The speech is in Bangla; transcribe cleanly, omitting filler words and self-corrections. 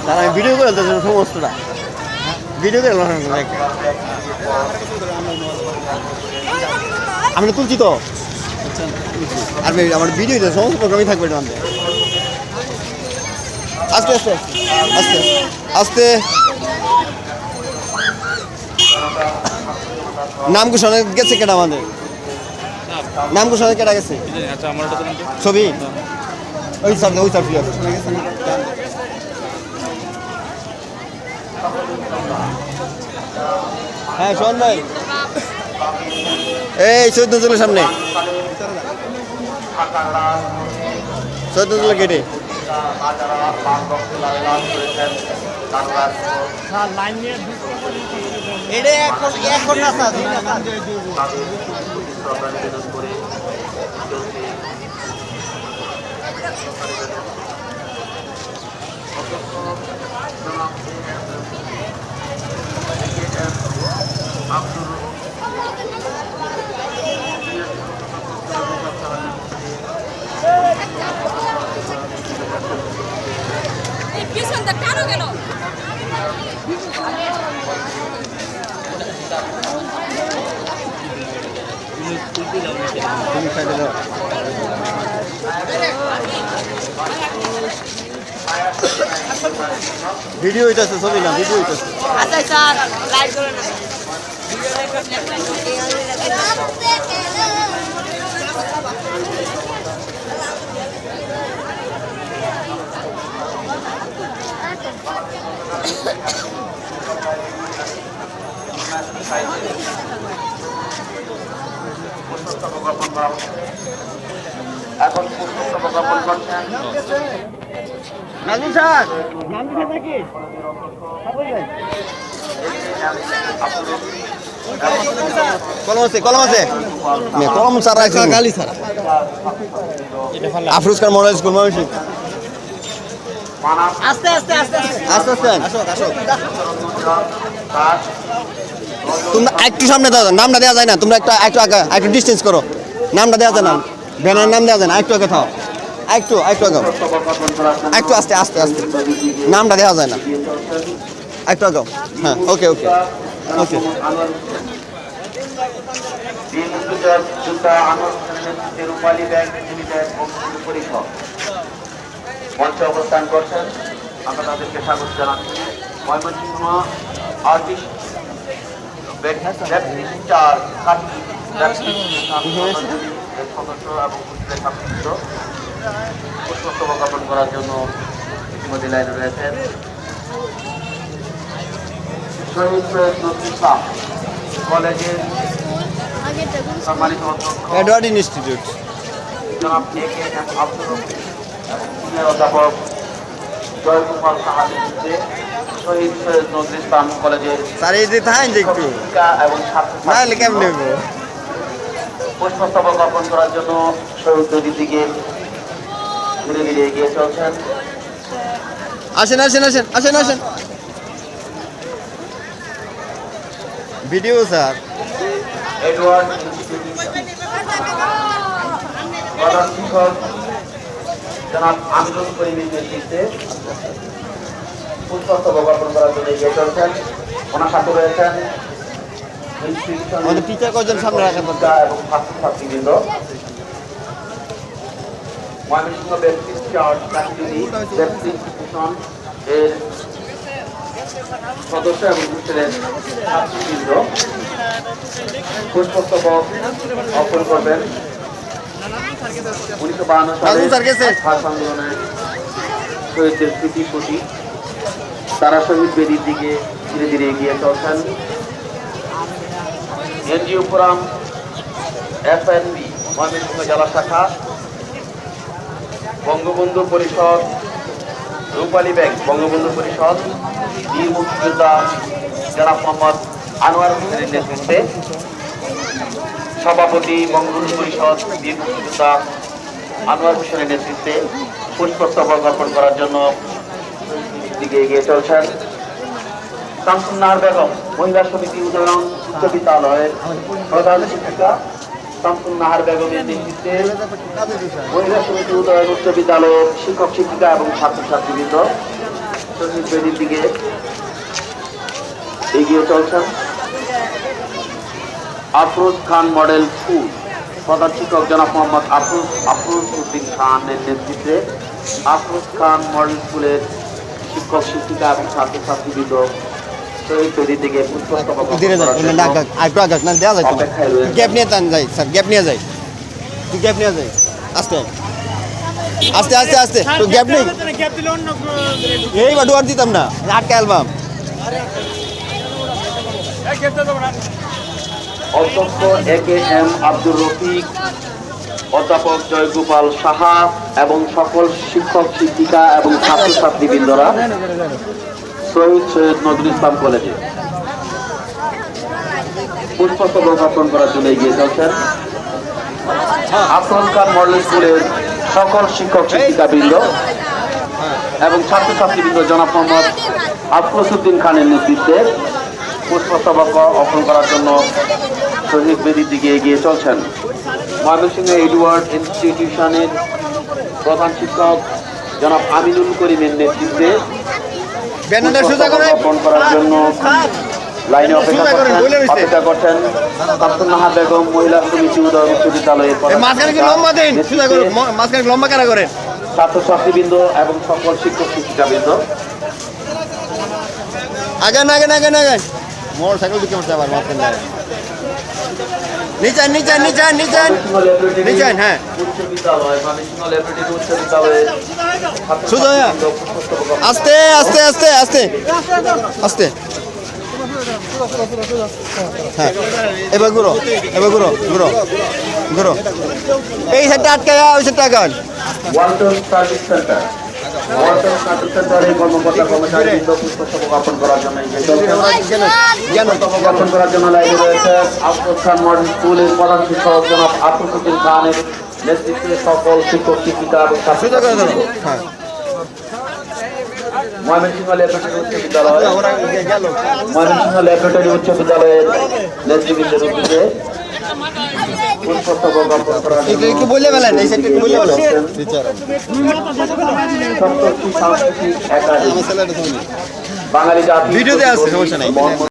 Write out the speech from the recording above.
তারা আমি ভিডিও করে দিতেছি সমস্তটা ভিডিও করে আমি তুলছি তো আর আমার ভিডিও সমস্ত প্রোগ্রামই থাকবে এটা আস্তে আস্তে আস্তে আস্তে নাম ঘোষণা গেছে কেটা আমাদের নাম ঘোষণা কেটা গেছে ছবি ওই স্যার ফ্রি আছে হ্যাঁ শোন ভাই এই চৈদ্দ জলের সামনে চৈদ্দ জলের গেটে ভিডিও হইতেছে ছবি না ভিডিও হইতেছে আচ্ছা স্যার লাইক করে না এখন পুস্তক প্রজ্ঞাপন করছেন নাজমুল স্যার নাম দিতে নাকি কলম আছে কলম স্যার রাখছে গালি স্যার আফরোজ খান মডেল স্কুল ময়মনসিংহ আস্তে আস্তে আস্তে আস্তে আস্তে তোমরা একটু সামনে দাও নামটা দেওয়া যায় না তোমরা একটু আগে একটু ডিস্টেন্স করো নামটা দেওয়া যায় না ব্যানার নাম দেওয়া যায় না একটু আগে থাও একটু আগে একটু আস্তে আস্তে আস্তে নামটা দেওয়া যায় না একটু আগে হ্যাঁ ওকে ওকে ওকে মঞ্চে অবস্থান করছেন আমরা তাদেরকে স্বাগত জানাচ্ছি ময়মনসিংহ আর্টিস্ট সদস্য এবং পুষ্প প্রজ্ঞাপন করার জন্য ইতিমধ্যে লাইনে রয়েছেন শহীদ সৈয়দ নজরুল ইসলাম কলেজের সম্মানিত অধ্যক্ষ এডওয়ার্ড ইনস্টিটিউট জনাব A.K.M. আব্দুর রফিক এবং সিনিয়র অধ্যাপক জয়কুমার সাহার নেতৃত্বে শহীদ সৈয়দ নজরুল ইসলাম কলেজের স্যার এই যে থাকেন যে একটু শিক্ষিকা এবং নাহলে কেমন নেব পুষ্পস্তবক অর্পণ করার জন্য শহীদ নদীর দিকে ধীরে ধীরে এগিয়ে চলছেন আসেন আসেন আসেন আসেন আসেন ভিডিও স্যার এডওয়ার্ড প্রধান শিক্ষক জনাব আমিরুল করিমের নেতৃত্বে পুষ্পস্তবক অর্পণ করার জন্য এগিয়ে চলছেন ওনার সাথে রয়েছেন আমাদের টিচার কজন সামনে রাখেন এবং ছাত্রছাত্রীবৃন্দ Mymensingh Baptist church Kashmiri Baptist institution এর সদস্য এবং হোস্টেলের ছাত্রবৃন্দ পুষ্পস্তবক অর্পণ করবেন 1952 সালে ভাষা আন্দোলনের শহীদদের স্মৃতির প্রতি তারা শহীদ বেদির দিকে ধীরে ধীরে এগিয়ে চলছেন এনজিও ফোরাম FNB ময়মনসিংহ জেলা শাখা বঙ্গবন্ধু পরিষদ রূপালী ব্যাংক বঙ্গবন্ধু পরিষদ বীর মুক্তিযোদ্ধা জনাব মোহাম্মদ আনোয়ার হোসেনের নেতৃত্বে সভাপতি বঙ্গবন্ধু পরিষদ বীর মুক্তিযোদ্ধা আনোয়ার হোসেনের নেতৃত্বে পুষ্পস্তবক অর্পণ করার জন্য দিকে এগিয়ে চলছেন শামসুন নাহার বেগম মহিলা সমিতি উদয়ন উচ্চ বিদ্যালয়ের প্রধান শিক্ষিকা শামসুন নাহার বেগমের নেতৃত্বে মহিলা সমিতি উদয়ন উচ্চ বিদ্যালয়ের শিক্ষক শিক্ষিকা এবং ছাত্রছাত্রীবৃন্দ শহীদ বেদির দিকে এগিয়ে চলছেন। আফরোজ খান মডেল স্কুল প্রধান শিক্ষক জনাব মোহাম্মদ আফরোজ উদ্দিন খানের নেতৃত্বে আফরোজ খান মডেল স্কুলের শিক্ষক শিক্ষিকা এবং ছাত্রছাত্রীবৃন্দ শহীদ বেদির দিকে পুষ্পস্তবক ধীরে যাই না একটু আগে না দেওয়া যায় তো অপেক্ষায় রয়েছে। গ্যাপ নিয়ে টান যাই স্যার গ্যাপ নিয়ে যাই তুই গ্যাপ নিয়ে যাই আস্তে আস্তে আস্তে আস্তে তো গ্যাপ নেই এই বা ডুয়ার দিতাম না আটকে অ্যালবাম অধ্যক্ষ AKM আব্দুর রফিক, অধ্যাপক জয়গোপাল সাহা এবং সকল শিক্ষক শিক্ষিকা এবং ছাত্রছাত্রীবৃন্দরা শহীদ সৈয়দ নজরুল ইসলাম কলেজে পুষ্পস্তবক অর্পণ করার জন্য এগিয়ে চলছেন। আফরোজ খান মডেল স্কুলের সকল শিক্ষক শিক্ষিকাবৃন্দ এবং ছাত্রছাত্রীবৃন্দ জনাব মোহাম্মদ আফরোজ উদ্দিন খানের নেতৃত্বে পুষ্পস্তবক অর্পণ করার জন্য শহীদ বেদির দিকে এগিয়ে চলছেন। ময়মনসিংহ এডওয়ার্ড ইনস্টিটিউশনের প্রধান শিক্ষক জনাব আমিনুল করিমের নেতৃত্বে ব্যানারটা সোজা করে অর্পণ করার জন্য লাইনে অপেক্ষা করছেন শামসুন্নাহার বেগম মহিলা সমিতি উদয় উচ্চ বিদ্যালয়ের মাঝখানে কি লম্বা দিন সোজা করে মাঝখানে লম্বা কারা করেন ছাত্রছাত্রীবৃন্দ এবং সকল শিক্ষক শিক্ষিকাবৃন্দ। আগে না আগে না আগে না আগে মোটর সাইকেল দিকে উঠতে আবার মাঝখানে নিচেন নিচেন নিচেন নিচেন নিচেন হ্যাঁ উচ্চ বিদ্যালয় ময়মনসিংহ ল্যাবরেটরি উচ্চ বিদ্যালয়ের সোজা হয়ে আস্তে আস্তে আস্তে আস্তে আস্তে হ্যাঁ এবার ঘুরো ঘুরো এই সাইডটা আটকে ওই সাইডটা আগান ওয়ালটন সার্ভিস সেন্টার সার্ভিস সেন্টারের কর্মকর্তা কর্মচারীবৃন্দ পুষ্পস্তবক অর্পণ করার জন্য এগিয়ে চলছেন। পুষ্পস্তবক অর্পণ করার জন্য লাইনে রয়েছে আফরোজ খান মডেল স্কুলের প্রধান শিক্ষক জনাব আফরোজ উদ্দিন খানের নেতৃত্বে সকল শিক্ষক শিক্ষিকা এবং সোজা করে ধরো ছাত্রছাত্রী। হ্যাঁ ময়মনসিংহ ল্যাবরেটরি উচ্চ বিদ্যালয় ময়মনসিংহ ল্যাবরেটরি উচ্চ বিদ্যালয়ের নেতৃবৃন্দের উদ্যোগে পুষ্পস্তবক অর্পণ করার জন্য একটু বলে ফেলেন এই সাইডটা একটু বলে ফেলেন সপ্তর্ষি সাংস্কৃতিক একাডেমি বাঙালি জাতি ভিডিওতে আছে সমস্যা নাই